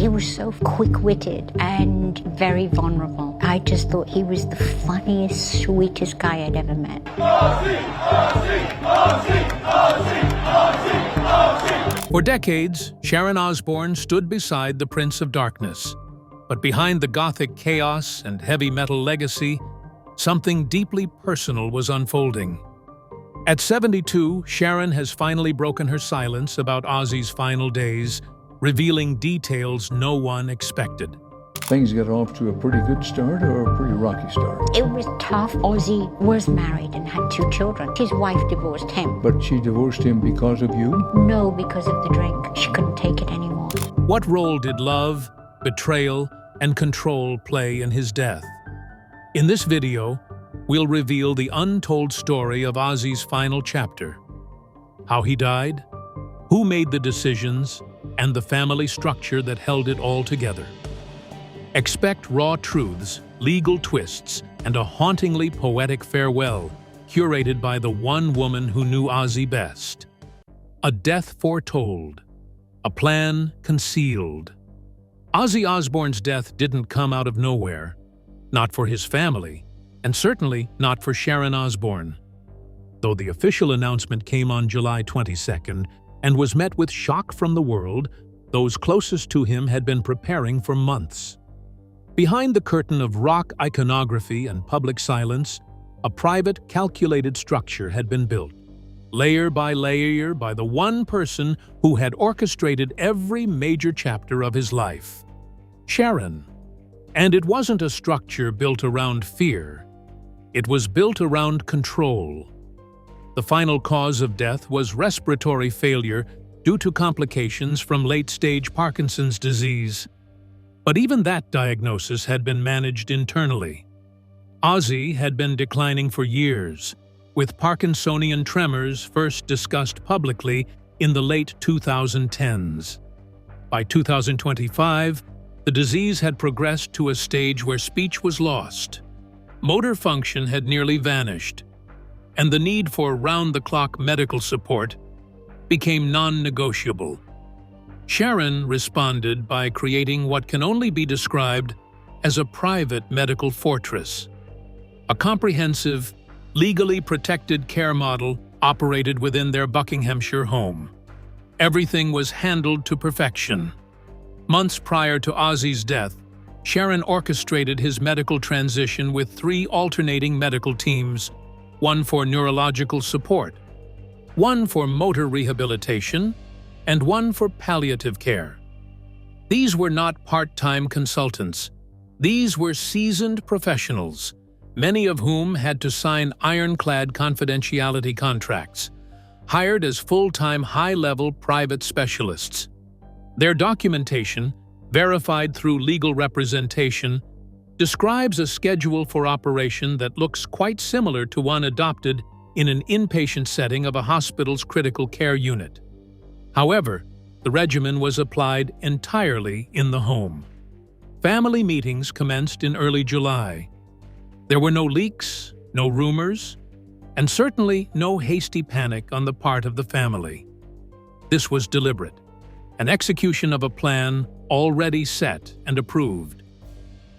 He was so quick-witted and very vulnerable. I just thought he was the funniest, sweetest guy I'd ever met. Ozzy, Ozzy, Ozzy, Ozzy, Ozzy, Ozzy. For decades, Sharon Osbourne stood beside the Prince of Darkness. But behind the gothic chaos and heavy metal legacy, something deeply personal was unfolding. At 72, Sharon has finally broken her silence about Ozzy's final days, revealing details no one expected. Things got off to a pretty good start or a pretty rocky start. It was tough. Ozzy was married and had 2 children. His wife divorced him. But she divorced him because of you? No, because of the drink. She couldn't take it anymore. What role did love, betrayal, and control play in his death? In this video, we'll reveal the untold story of Ozzy's final chapter. How he died, who made the decisions, and the family structure that held it all together. Expect raw truths, legal twists, and a hauntingly poetic farewell, curated by the one woman who knew Ozzy best. A death foretold, a plan concealed. Ozzy Osbourne's death didn't come out of nowhere, not for his family, and certainly not for Sharon Osbourne. Though the official announcement came on July 22nd and was met with shock from the world, those closest to him had been preparing for months. Behind the curtain of rock iconography and public silence, a private, calculated structure had been built, layer by layer by the one person who had orchestrated every major chapter of his life, Sharon. And it wasn't a structure built around fear. It was built around control. The final cause of death was respiratory failure due to complications from late-stage Parkinson's disease. But even that diagnosis had been managed internally. Ozzy had been declining for years, with Parkinsonian tremors first discussed publicly in the late 2010s. By 2025, the disease had progressed to a stage where speech was lost, motor function had nearly vanished, and the need for round-the-clock medical support became non-negotiable. Sharon responded by creating what can only be described as a private medical fortress, a comprehensive, legally protected care model operated within their Buckinghamshire home. Everything was handled to perfection. Months prior to Ozzy's death, Sharon orchestrated his medical transition with 3 alternating medical teams, one for neurological support, one for motor rehabilitation, and one for palliative care. These were not part-time consultants. These were seasoned professionals, many of whom had to sign ironclad confidentiality contracts, hired as full-time high-level private specialists. Their documentation, verified through legal representation, describes a schedule for operation that looks quite similar to one adopted in an inpatient setting of a hospital's critical care unit. However, the regimen was applied entirely in the home. Family meetings commenced in early July. There were no leaks, no rumors, and certainly no hasty panic on the part of the family. This was deliberate, an execution of a plan already set and approved.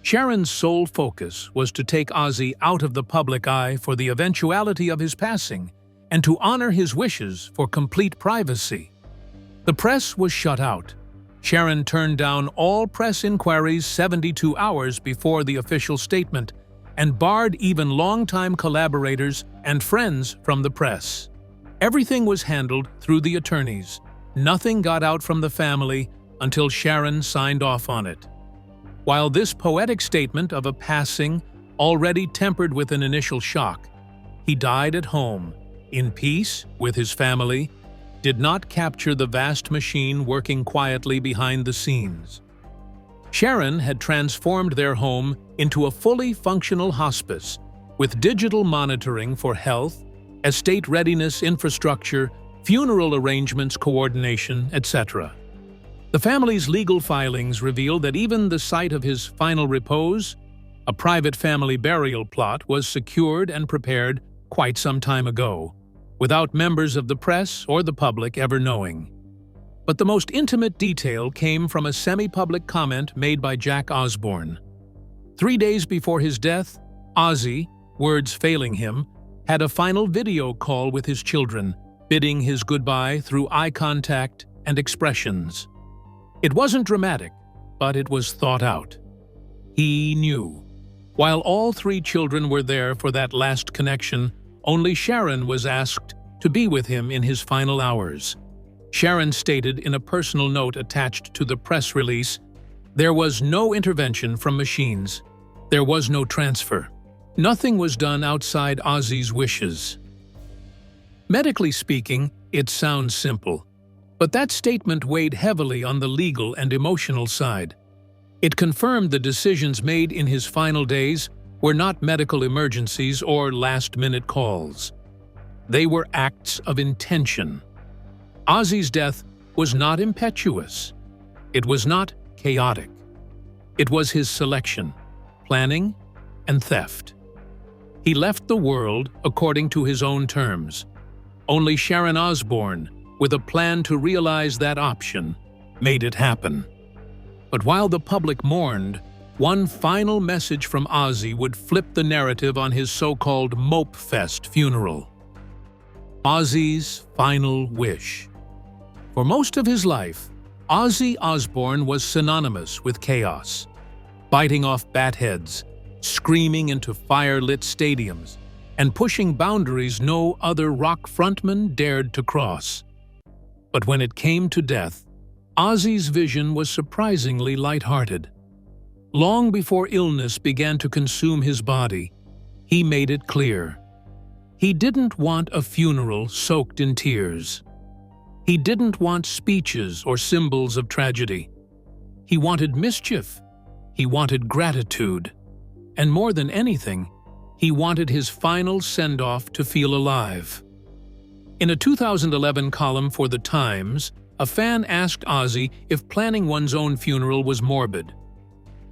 Sharon's sole focus was to take Ozzy out of the public eye for the eventuality of his passing and to honor his wishes for complete privacy. The press was shut out. Sharon turned down all press inquiries 72 hours before the official statement and barred even longtime collaborators and friends from the press. Everything was handled through the attorneys. Nothing got out from the family until Sharon signed off on it. While this poetic statement of a passing, already tempered with an initial shock, he died at home, in peace with his family, did not capture the vast machine working quietly behind the scenes. Sharon had transformed their home into a fully functional hospice, with digital monitoring for health, estate readiness infrastructure, funeral arrangements coordination, etc. The family's legal filings reveal that even the site of his final repose, a private family burial plot, was secured and prepared quite some time ago, without members of the press or the public ever knowing. But the most intimate detail came from a semi-public comment made by Jack Osbourne. 3 days before his death, Ozzy, words failing him, had a final video call with his children, bidding his goodbye through eye contact and expressions. It wasn't dramatic, but it was thought out. He knew. While all 3 children were there for that last connection, only Sharon was asked to be with him in his final hours. Sharon stated in a personal note attached to the press release, "There was no intervention from machines. There was no transfer. Nothing was done outside Ozzy's wishes." Medically speaking, it sounds simple, but that statement weighed heavily on the legal and emotional side. It confirmed the decisions made in his final days were not medical emergencies or last-minute calls. They were acts of intention. Ozzy's death was not impetuous. It was not chaotic. It was his selection, planning, and theft. He left the world according to his own terms. Only Sharon Osbourne, with a plan to realize that option, made it happen. But while the public mourned, one final message from Ozzy would flip the narrative on his so-called Mope Fest funeral. Ozzy's final wish. For most of his life, Ozzy Osbourne was synonymous with chaos, biting off bat heads, screaming into fire-lit stadiums, and pushing boundaries no other rock frontman dared to cross. But when it came to death, Ozzy's vision was surprisingly lighthearted. Long before illness began to consume his body, he made it clear. He didn't want a funeral soaked in tears. He didn't want speeches or symbols of tragedy. He wanted mischief. He wanted gratitude. And more than anything, he wanted his final send-off to feel alive. In a 2011 column for The Times, a fan asked Ozzy if planning one's own funeral was morbid.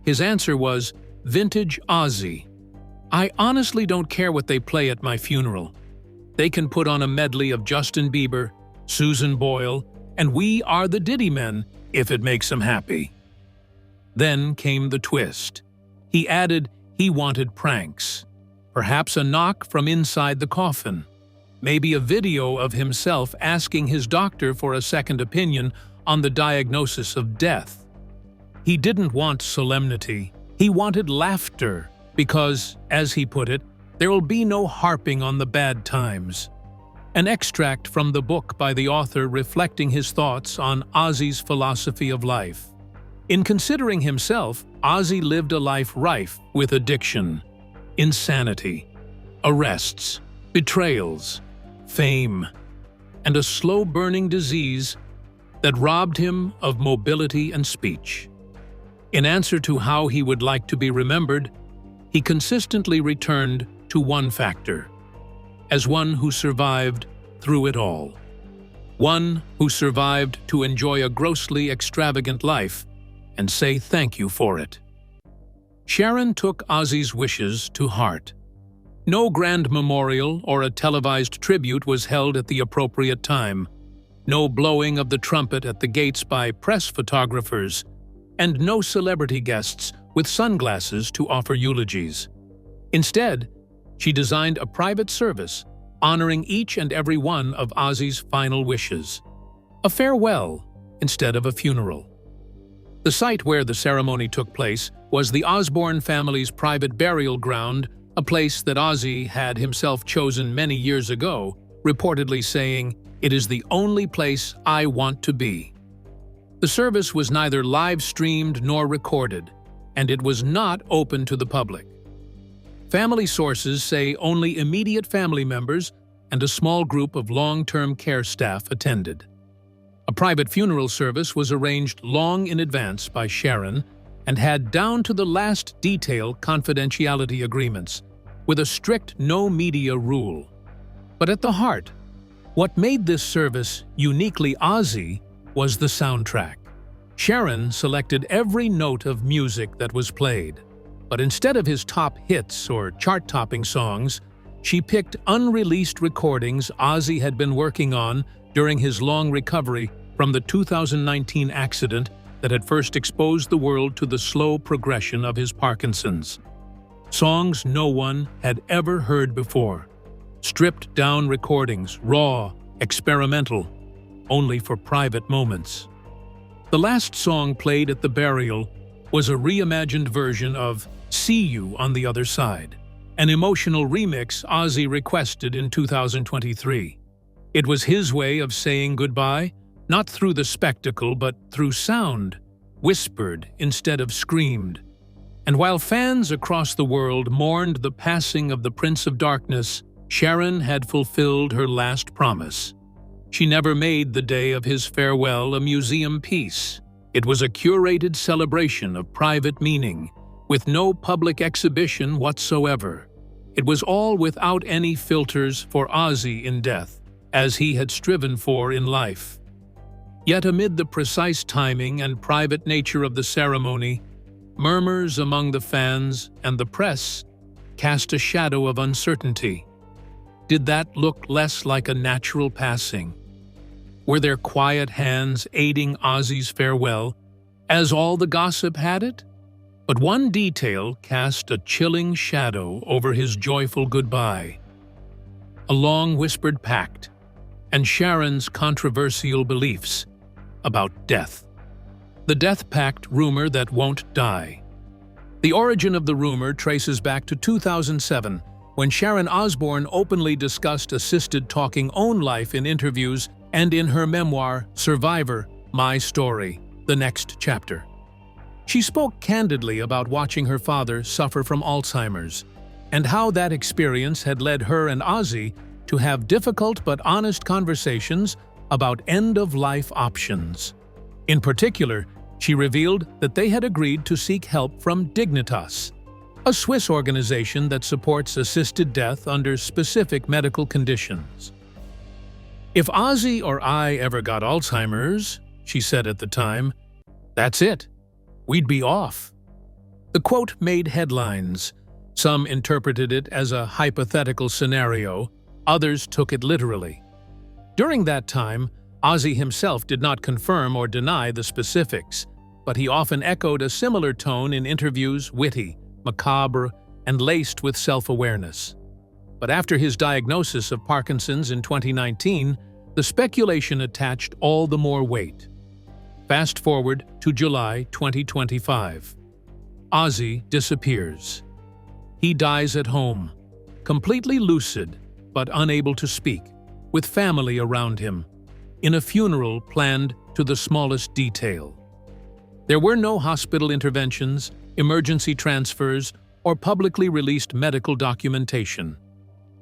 His answer was, "Vintage Ozzy. I honestly don't care what they play at my funeral. They can put on a medley of Justin Bieber, Susan Boyle, and We Are the Diddy Men if it makes them happy." Then came the twist. He added he wanted pranks. Perhaps a knock from inside the coffin. Maybe a video of himself asking his doctor for a second opinion on the diagnosis of death. He didn't want solemnity. He wanted laughter because, as he put it, there will be no harping on the bad times. An extract from the book by the author reflecting his thoughts on Ozzy's philosophy of life. In considering himself, Ozzy lived a life rife with addiction, insanity, arrests, betrayals, fame, and a slow-burning disease that robbed him of mobility and speech. In answer to how he would like to be remembered, he consistently returned to one factor: as one who survived through it all. One who survived to enjoy a grossly extravagant life and say thank you for it. Sharon took Ozzy's wishes to heart. No grand memorial or a televised tribute was held at the appropriate time. No blowing of the trumpet at the gates by press photographers, and no celebrity guests with sunglasses to offer eulogies. Instead, she designed a private service honoring each and every one of Ozzy's final wishes. A farewell instead of a funeral. The site where the ceremony took place was the Osbourne family's private burial ground, a place that Ozzy had himself chosen many years ago, reportedly saying, "It is the only place I want to be." The service was neither live-streamed nor recorded, and it was not open to the public. Family sources say only immediate family members and a small group of long-term care staff attended. A private funeral service was arranged long in advance by Sharon and had down to the last detail confidentiality agreements, with a strict no-media rule. But at the heart, what made this service uniquely Ozzy was the soundtrack. Sharon selected every note of music that was played, but instead of his top hits or chart-topping songs, she picked unreleased recordings Ozzy had been working on during his long recovery from the 2019 accident that had first exposed the world to the slow progression of his Parkinson's. Songs no one had ever heard before. Stripped-down recordings, raw, experimental, only for private moments. The last song played at the burial was a reimagined version of "See You on the Other Side," an emotional remix Ozzy requested in 2023. It was his way of saying goodbye, not through the spectacle but through sound, whispered instead of screamed. And while fans across the world mourned the passing of the Prince of Darkness, Sharon had fulfilled her last promise. She never made the day of his farewell a museum piece. It was a curated celebration of private meaning, with no public exhibition whatsoever. It was all without any filters for Ozzy in death, as he had striven for in life. Yet amid the precise timing and private nature of the ceremony, murmurs among the fans and the press cast a shadow of uncertainty. Did that look less like a natural passing? Were there quiet hands aiding Ozzy's farewell, as all the gossip had it? But one detail cast a chilling shadow over his joyful goodbye. A long whispered pact, and Sharon's controversial beliefs about death. The death pact rumor that won't die. The origin of the rumor traces back to 2007, when Sharon Osbourne openly discussed assisted talking own life in interviews and in her memoir, Survivor, My Story, The Next Chapter. She spoke candidly about watching her father suffer from Alzheimer's, and how that experience had led her and Ozzy to have difficult but honest conversations about end-of-life options. In particular, she revealed that they had agreed to seek help from Dignitas, a Swiss organization that supports assisted death under specific medical conditions. "If Ozzy or I ever got Alzheimer's," she said at the time, "that's it. We'd be off." The quote made headlines. Some interpreted it as a hypothetical scenario, others took it literally. During that time, Ozzy himself did not confirm or deny the specifics, but he often echoed a similar tone in interviews, witty, macabre, and laced with self-awareness. But after his diagnosis of Parkinson's in 2019, the speculation attached all the more weight. Fast forward to July 2025. Ozzy disappears. He dies at home, completely lucid but unable to speak, with family around him, in a funeral planned to the smallest detail. There were no hospital interventions, emergency transfers, or publicly released medical documentation.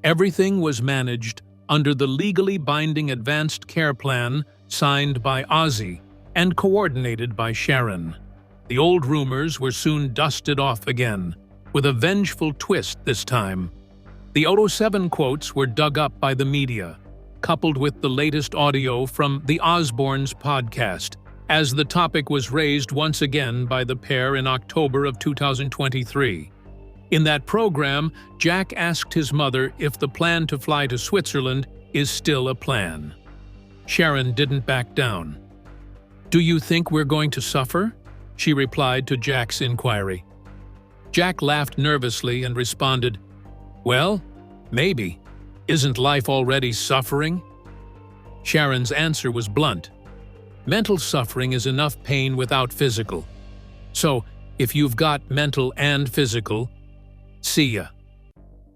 Everything was managed under the legally binding advanced care plan signed by Ozzy and coordinated by Sharon. The old rumors were soon dusted off again, with a vengeful twist this time. The 007 quotes were dug up by the media, coupled with the latest audio from the Osbournes podcast, as the topic was raised once again by the pair in October of 2023. In that program, Jack asked his mother if the plan to fly to Switzerland is still a plan. Sharon didn't back down. "Do you think we're going to suffer?" she replied to Jack's inquiry. Jack laughed nervously and responded, "Well, maybe. Isn't life already suffering?" Sharon's answer was blunt. Mental suffering is enough pain without physical. So, if you've got mental and physical, see ya.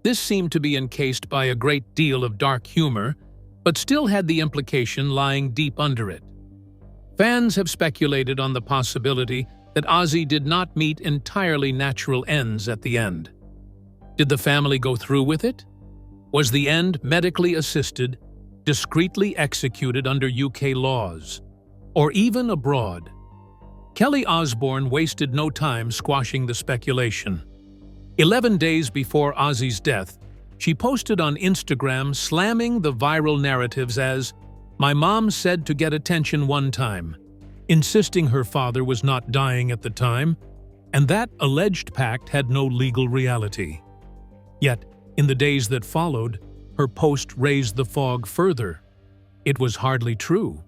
This seemed to be encased by a great deal of dark humor, but still had the implication lying deep under it. Fans have speculated on the possibility that Ozzy did not meet entirely natural ends at the end. Did the family go through with it? Was the end medically assisted, discreetly executed under UK laws, or even abroad? Kelly Osbourne wasted no time squashing the speculation. 11 days before Ozzy's death, she posted on Instagram slamming the viral narratives as, "My mom said to get attention one time," insisting her father was not dying at the time, and that alleged pact had no legal reality. Yet, in the days that followed, her post raised the fog further. It was hardly true.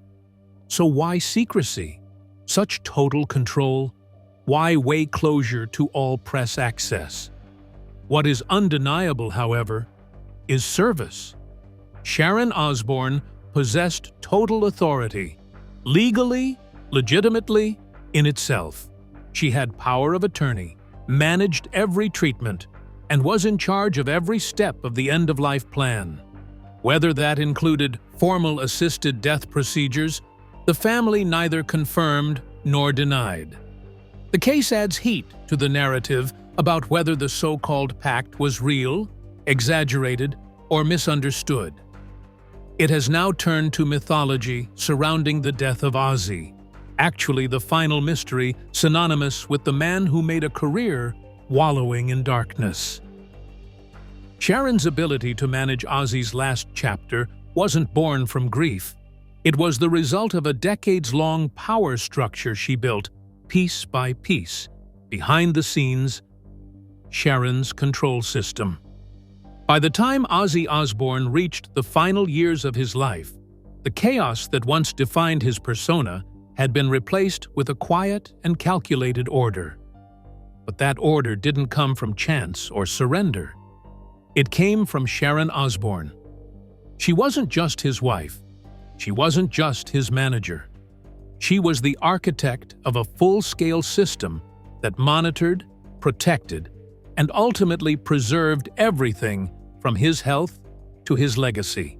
So why secrecy? Such total control? Why weigh closure to all press access? What is undeniable, however, is service. Sharon Osbourne possessed total authority, legally, legitimately, in itself. She had power of attorney, managed every treatment, and was in charge of every step of the end-of-life plan. Whether that included formal assisted death procedures, the family neither confirmed nor denied. The case adds heat to the narrative about whether the so-called pact was real, exaggerated, or misunderstood. It has now turned to mythology surrounding the death of Ozzy, actually the final mystery synonymous with the man who made a career wallowing in darkness. Sharon's ability to manage Ozzy's last chapter wasn't born from grief. It was the result of a decades-long power structure she built, piece by piece, behind the scenes, Sharon's control system. By the time Ozzy Osbourne reached the final years of his life, the chaos that once defined his persona had been replaced with a quiet and calculated order. But that order didn't come from chance or surrender. It came from Sharon Osbourne. She wasn't just his wife. She wasn't just his manager. She was the architect of a full-scale system that monitored, protected, and ultimately preserved everything from his health to his legacy.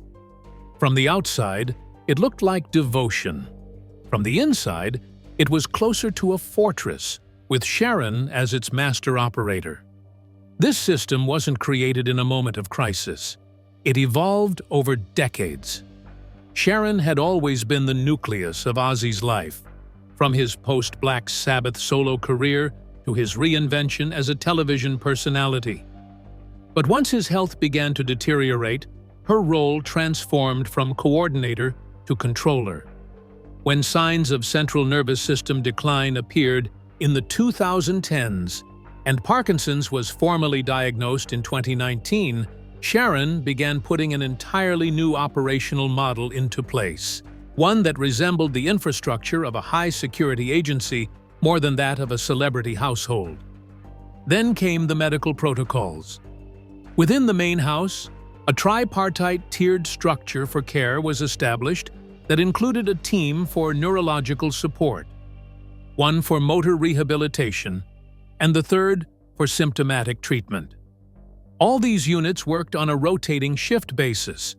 From the outside, it looked like devotion. From the inside, it was closer to a fortress, with Sharon as its master operator. This system wasn't created in a moment of crisis. It evolved over decades. Sharon had always been the nucleus of Ozzy's life, from his post-Black Sabbath solo career to his reinvention as a television personality. But once his health began to deteriorate, her role transformed from coordinator to controller. When signs of central nervous system decline appeared in the 2010s and Parkinson's was formally diagnosed in 2019, Sharon began putting an entirely new operational model into place, one that resembled the infrastructure of a high-security agency more than that of a celebrity household. Then came the medical protocols. Within the main house, a tripartite tiered structure for care was established that included a team for neurological support, one for motor rehabilitation, and the third for symptomatic treatment. All these units worked on a rotating shift basis.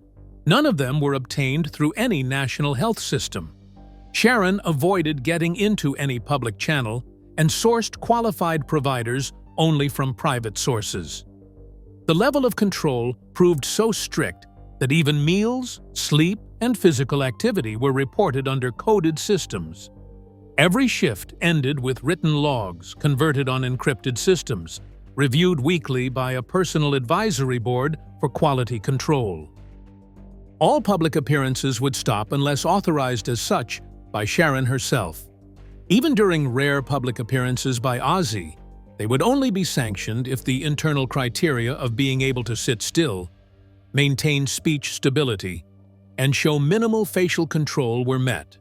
None of them were obtained through any national health system. Sharon avoided getting into any public channel and sourced qualified providers only from private sources. The level of control proved so strict that even meals, sleep, and physical activity were reported under coded systems. Every shift ended with written logs converted on encrypted systems, reviewed weekly by a personal advisory board for quality control. All public appearances would stop unless authorized as such by Sharon herself. Even during rare public appearances by Ozzy, they would only be sanctioned if the internal criteria of being able to sit still, maintain speech stability, and show minimal facial control were met.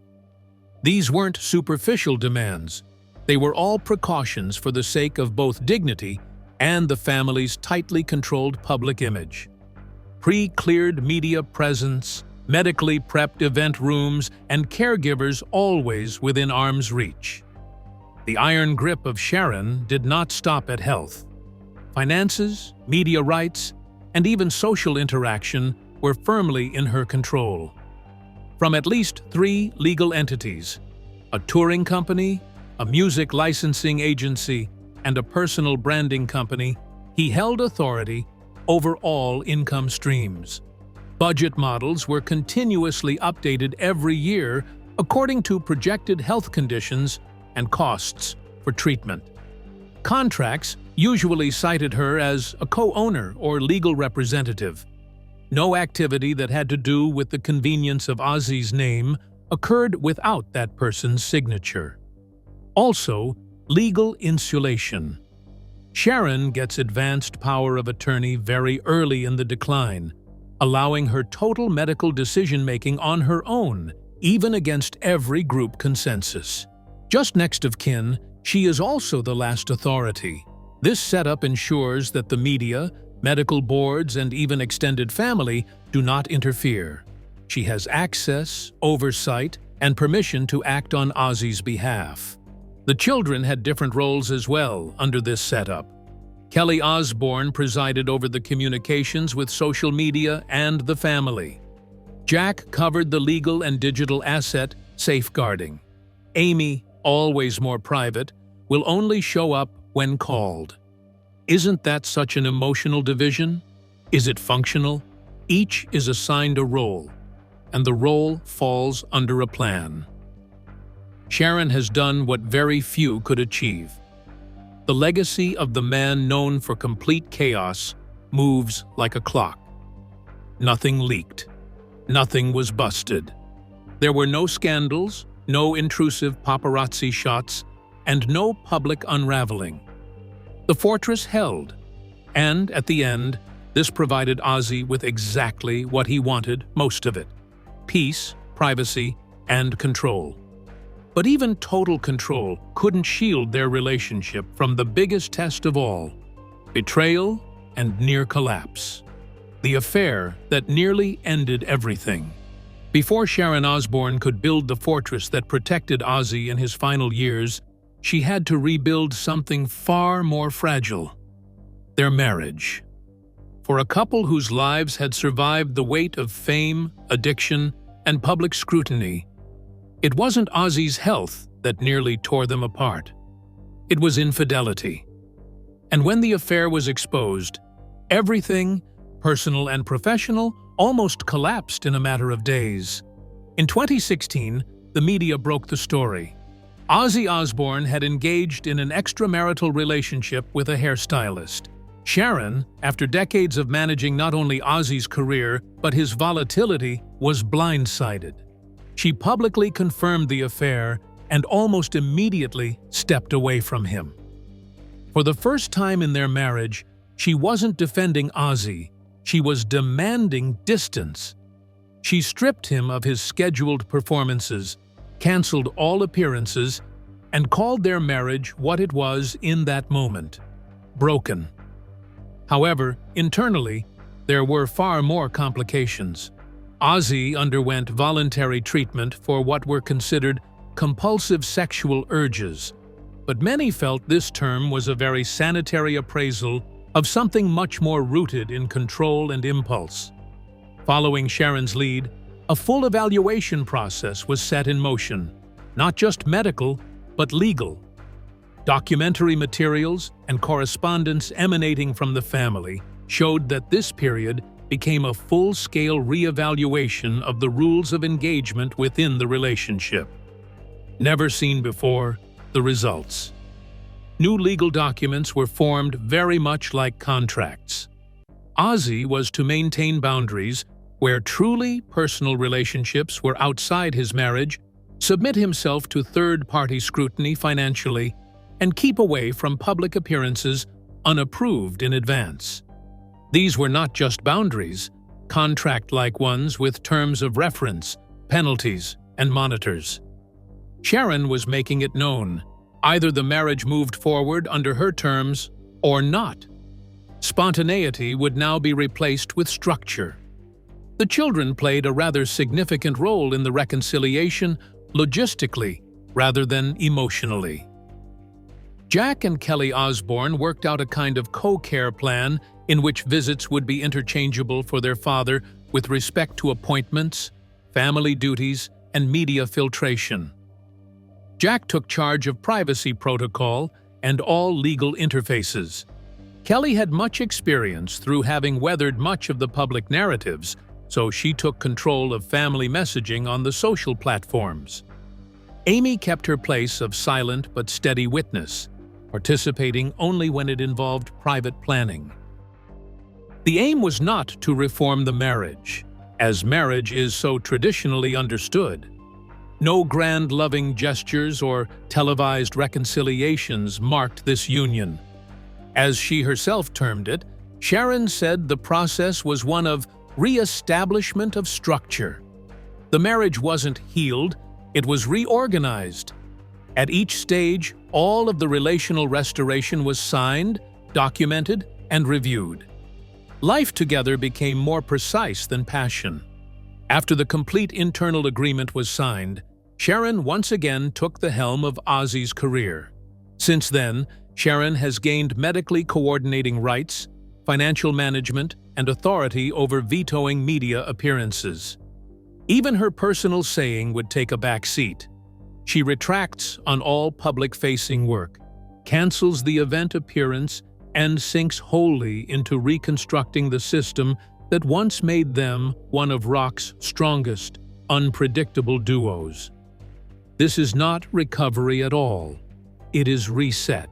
These weren't superficial demands. They were all precautions for the sake of both dignity and the family's tightly controlled public image. Pre-cleared media presence, medically prepped event rooms, and caregivers always within arm's reach. The iron grip of Sharon did not stop at health. Finances, media rights, and even social interaction were firmly in her control. From at least 3 legal entities, a touring company, a music licensing agency, and a personal branding company, he held authority over all income streams. Budget models were continuously updated every year according to projected health conditions and costs for treatment. Contracts usually cited her as a co-owner or legal representative. No activity that had to do with the convenience of Ozzy's name occurred without that person's signature. Also, legal insulation. Sharon gets advanced power of attorney very early in the decline, allowing her total medical decision-making on her own even against every group consensus. Just next of kin, she is also the last authority. This setup ensures that the media, medical boards, and even extended family do not interfere. She has access, oversight, and permission to act on Ozzy's behalf. The children had different roles as well under this setup. Kelly Osbourne presided over the communications with social media and the family. Jack covered the legal and digital asset safeguarding. Amy, always more private, will only show up when called. Isn't that such an emotional division? Is it functional? Each is assigned a role, and the role falls under a plan. Sharon has done what very few could achieve. The legacy of the man known for complete chaos moves like a clock. Nothing leaked. Nothing was busted. There were no scandals, no intrusive paparazzi shots, and no public unraveling. The fortress held, and at the end, this provided Ozzy with exactly what he wanted, most of it: peace, privacy, and control. But even total control couldn't shield their relationship from the biggest test of all: betrayal and near collapse. The affair that nearly ended everything. Before Sharon Osbourne could build the fortress that protected Ozzy in his final years, she had to rebuild something far more fragile: their marriage. For a couple whose lives had survived the weight of fame, addiction, and public scrutiny, it wasn't Ozzy's health that nearly tore them apart. It was infidelity. And when the affair was exposed, everything, personal and professional, almost collapsed in a matter of days. In 2016, the media broke the story. Ozzy Osbourne had engaged in an extramarital relationship with a hairstylist. Sharon, after decades of managing not only Ozzy's career, but his volatility, was blindsided. She publicly confirmed the affair and almost immediately stepped away from him. For the first time in their marriage, she wasn't defending Ozzy, she was demanding distance. She stripped him of his scheduled performances, canceled all appearances, and called their marriage what it was in that moment: broken. However, internally, there were far more complications. Ozzy underwent voluntary treatment for what were considered compulsive sexual urges, but many felt this term was a very sanitary appraisal of something much more rooted in control and impulse. Following Sharon's lead, a full evaluation process was set in motion, not just medical, but legal. Documentary materials and correspondence emanating from the family showed that this period became a full-scale re-evaluation of the rules of engagement within the relationship. Never seen before, the results. New legal documents were formed very much like contracts. Ozzy was to maintain boundaries where truly personal relationships were outside his marriage, submit himself to third-party scrutiny financially, and keep away from public appearances unapproved in advance. These were not just boundaries, contract-like ones with terms of reference, penalties, and monitors. Sharon was making it known: either the marriage moved forward under her terms or not. Spontaneity would now be replaced with structure. The children played a rather significant role in the reconciliation, logistically rather than emotionally. Jack and Kelly Osbourne worked out a kind of co-care plan in which visits would be interchangeable for their father with respect to appointments, family duties, and media filtration. Jack took charge of privacy protocol and all legal interfaces. Kelly had much experience through having weathered much of the public narratives, so she took control of family messaging on the social platforms. Amy kept her place of silent but steady witness, participating only when it involved private planning. The aim was not to reform the marriage, as marriage is so traditionally understood. No grand loving gestures or televised reconciliations marked this union. As she herself termed it, Sharon said the process was one of reestablishment of structure. The marriage wasn't healed, it was reorganized. At each stage, all of the relational restoration was signed, documented, and reviewed. Life together became more precise than passion. After the complete internal agreement was signed, Sharon once again took the helm of Ozzy's career. Since then, Sharon has gained medically coordinating rights, financial management, and authority over vetoing media appearances. Even her personal saying would take a back seat. She retracts on all public-facing work, cancels the event appearance, and sinks wholly into reconstructing the system that once made them one of rock's strongest, unpredictable duos. This is not recovery at all. It is reset.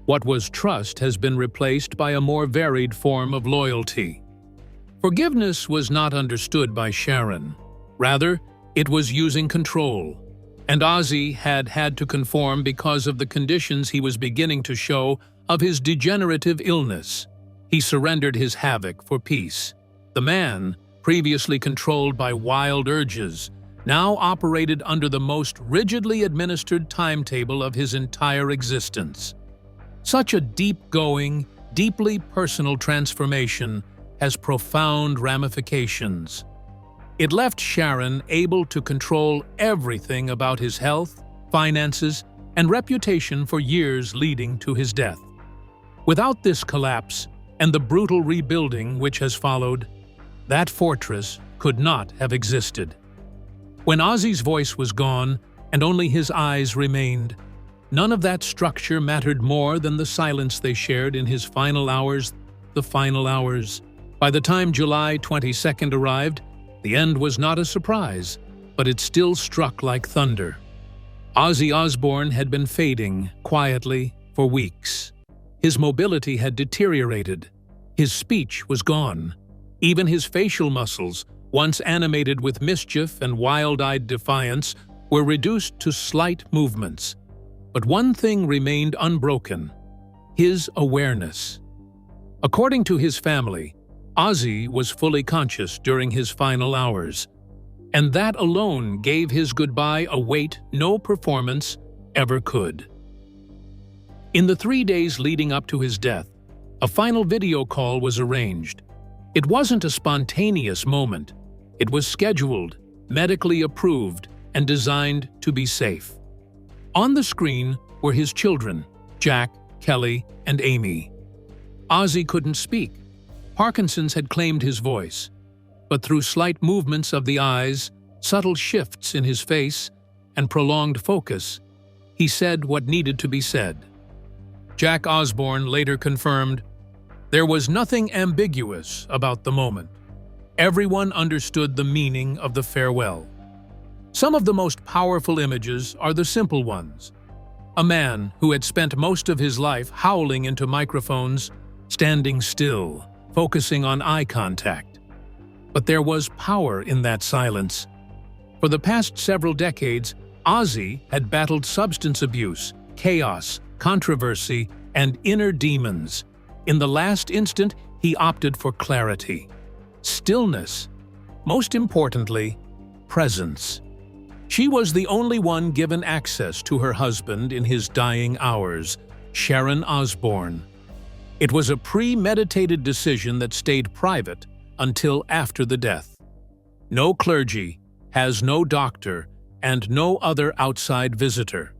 What was trust has been replaced by a more varied form of loyalty. Forgiveness was not understood by Sharon. Rather, it was using control. And Ozzy had had to conform because of the conditions he was beginning to show of his degenerative illness. He surrendered his havoc for peace. The man, previously controlled by wild urges, now operated under the most rigidly administered timetable of his entire existence. Such a deep-going, deeply personal transformation has profound ramifications. It left Sharon able to control everything about his health, finances, and reputation for years leading to his death. Without this collapse and the brutal rebuilding which has followed, that fortress could not have existed. When Ozzy's voice was gone and only his eyes remained, none of that structure mattered more than the silence they shared in his final hours, the final hours. By the time July 22nd arrived, the end was not a surprise, but it still struck like thunder. Ozzy Osbourne had been fading, quietly, for weeks. His mobility had deteriorated. His speech was gone. Even his facial muscles, once animated with mischief and wild-eyed defiance, were reduced to slight movements. But one thing remained unbroken: his awareness. According to his family, Ozzy was fully conscious during his final hours, and that alone gave his goodbye a weight no performance ever could. In the 3 days leading up to his death, a final video call was arranged. It wasn't a spontaneous moment. It was scheduled, medically approved, and designed to be safe. On the screen were his children, Jack, Kelly, and Amy. Ozzy couldn't speak. Parkinson's had claimed his voice, but through slight movements of the eyes, subtle shifts in his face, and prolonged focus, he said what needed to be said. Jack Osbourne later confirmed, "There was nothing ambiguous about the moment. Everyone understood the meaning of the farewell." Some of the most powerful images are the simple ones. A man who had spent most of his life howling into microphones, standing still, focusing on eye contact. But there was power in that silence. For the past several decades, Ozzy had battled substance abuse, chaos, controversy, and inner demons. In the last instant, he opted for clarity, stillness, most importantly, presence. She was the only one given access to her husband in his dying hours, Sharon Osbourne. It was a premeditated decision that stayed private until after the death. No clergy, has no doctor, and no other outside visitor.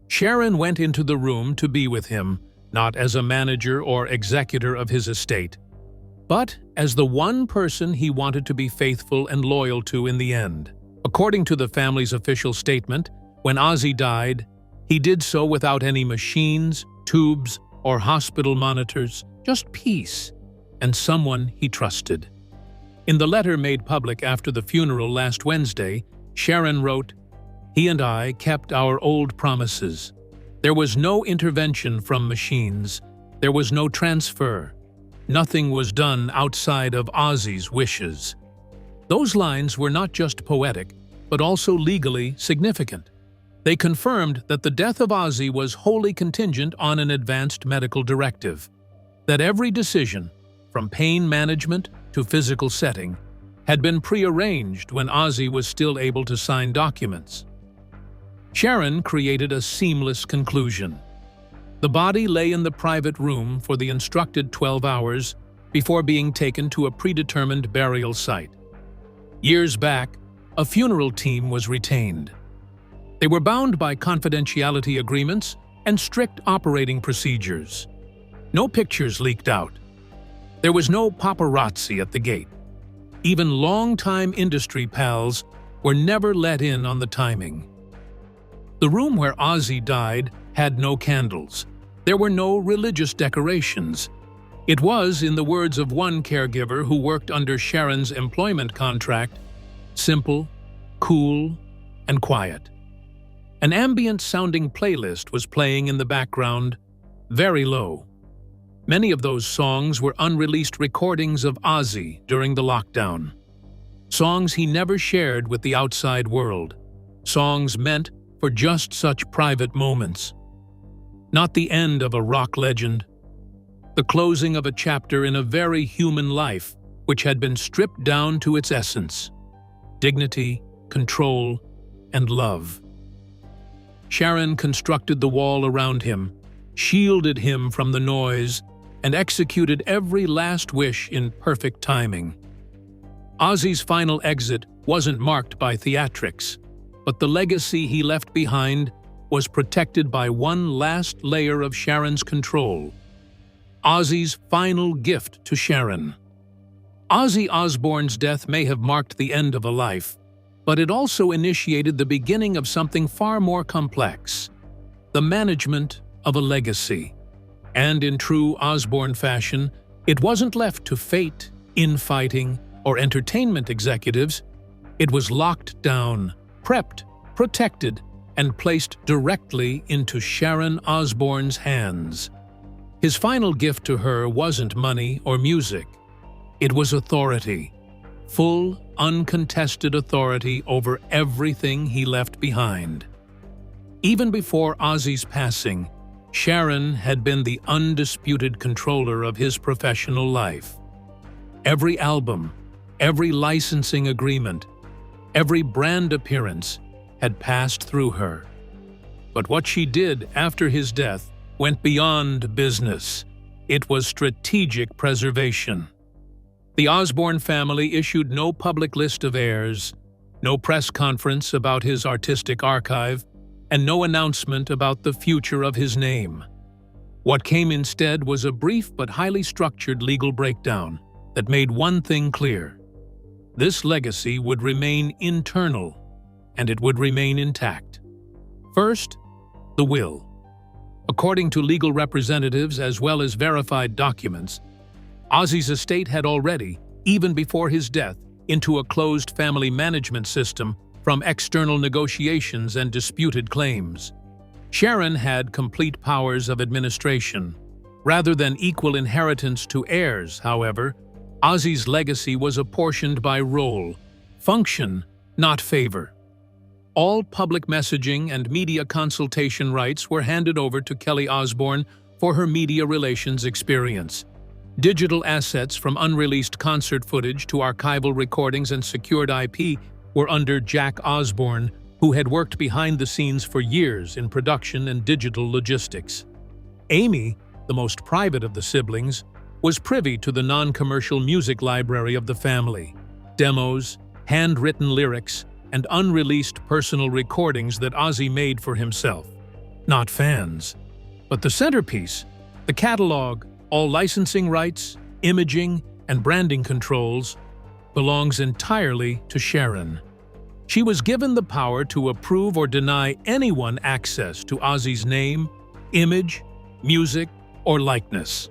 Sharon went into the room to be with him, not as a manager or executor of his estate, but as the one person he wanted to be faithful and loyal to in the end. According to the family's official statement, when Ozzy died, he did so without any machines, tubes, or hospital monitors, just peace, and someone he trusted. In the letter made public after the funeral last Wednesday, Sharon wrote, "He and I kept our old promises. There was no intervention from machines. There was no transfer. Nothing was done outside of Ozzy's wishes." Those lines were not just poetic, but also legally significant. They confirmed that the death of Ozzy was wholly contingent on an advanced medical directive, that every decision, from pain management to physical setting, had been prearranged when Ozzy was still able to sign documents. Sharon created a seamless conclusion. The body lay in the private room for the instructed 12 hours before being taken to a predetermined burial site. Years back, a funeral team was retained. They were bound by confidentiality agreements and strict operating procedures. No pictures leaked out. There was no paparazzi at the gate. Even longtime industry pals were never let in on the timing. The room where Ozzy died had no candles. There were no religious decorations. It was, in the words of one caregiver who worked under Sharon's employment contract, simple, cool, and quiet. An ambient-sounding playlist was playing in the background, very low. Many of those songs were unreleased recordings of Ozzy during the lockdown. Songs he never shared with the outside world. Songs meant for just such private moments. Not the end of a rock legend. The closing of a chapter in a very human life which had been stripped down to its essence. Dignity, control, and love. Sharon constructed the wall around him, shielded him from the noise, and executed every last wish in perfect timing. Ozzy's final exit wasn't marked by theatrics, but the legacy he left behind was protected by one last layer of Sharon's control. Ozzy's final gift to Sharon. Ozzy Osbourne's death may have marked the end of a life, but it also initiated the beginning of something far more complex: the management of a legacy. And in true Osbourne fashion, it wasn't left to fate, infighting, or entertainment executives. It was locked down, prepped, protected, and placed directly into Sharon Osbourne's hands. His final gift to her wasn't money or music. It was authority. Full, uncontested authority over everything he left behind. Even before Ozzy's passing, Sharon had been the undisputed controller of his professional life. Every album, every licensing agreement, every brand appearance had passed through her. But what she did after his death went beyond business. It was strategic preservation. The Osbourne family issued no public list of heirs, no press conference about his artistic archive, and no announcement about the future of his name. What came instead was a brief but highly structured legal breakdown that made one thing clear: this legacy would remain internal, and it would remain intact. First, the will. According to legal representatives as well as verified documents, Ozzy's estate had already, even before his death, into a closed family management system from external negotiations and disputed claims. Sharon had complete powers of administration. Rather than equal inheritance to heirs, however, Ozzy's legacy was apportioned by role, function, not favor. All public messaging and media consultation rights were handed over to Kelly Osbourne for her media relations experience. Digital assets from unreleased concert footage to archival recordings and secured IP were under Jack Osbourne, who had worked behind the scenes for years in production and digital logistics. Amy, the most private of the siblings, was privy to the non-commercial music library of the family, demos, handwritten lyrics, and unreleased personal recordings that Ozzy made for himself, not fans. But the centerpiece, the catalog, all licensing rights, imaging, and branding controls, belongs entirely to Sharon. She was given the power to approve or deny anyone access to Ozzy's name, image, music, or likeness.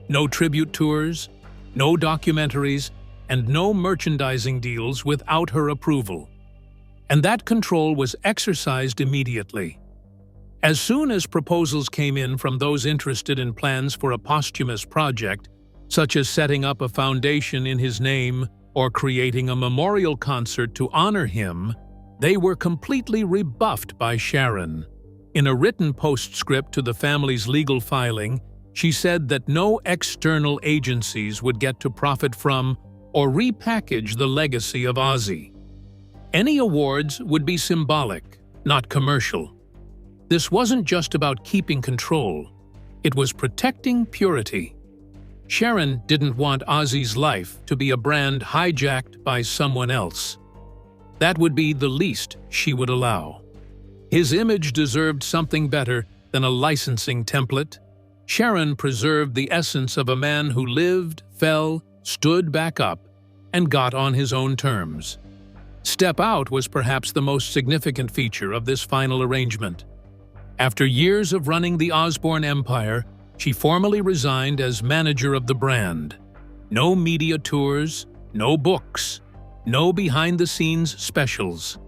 No tribute tours, no documentaries, and no merchandising deals without her approval. And that control was exercised immediately. As soon as proposals came in from those interested in plans for a posthumous project, such as setting up a foundation in his name or creating a memorial concert to honor him, they were completely rebuffed by Sharon. In a written postscript to the family's legal filing, she said that no external agencies would get to profit from or repackage the legacy of Ozzy. Any awards would be symbolic, not commercial. This wasn't just about keeping control, it was protecting purity. Sharon didn't want Ozzy's life to be a brand hijacked by someone else. That would be the least she would allow. His image deserved something better than a licensing template. Sharon preserved the essence of a man who lived, fell, stood back up, and got on his own terms. Step out was perhaps the most significant feature of this final arrangement. After years of running the Osbourne empire, she formally resigned as manager of the brand. No media tours, no books, no behind-the-scenes specials.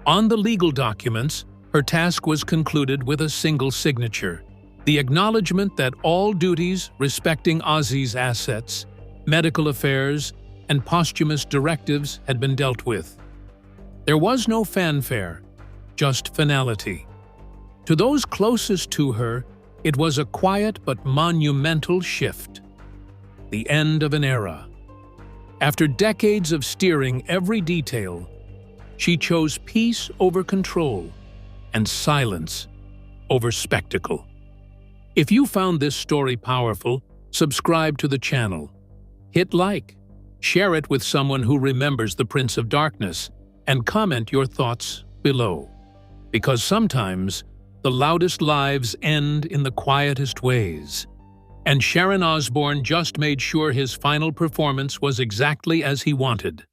On the legal documents, her task was concluded with a single signature: the acknowledgement that all duties respecting Ozzy's assets, medical affairs, and posthumous directives had been dealt with. There was no fanfare, just finality. To those closest to her, it was a quiet but monumental shift. The end of an era. After decades of steering every detail, she chose peace over control and silence over spectacle. If you found this story powerful, subscribe to the channel. Hit like, share it with someone who remembers the Prince of Darkness, and comment your thoughts below. Because sometimes, the loudest lives end in the quietest ways. And Sharon Osbourne just made sure his final performance was exactly as he wanted.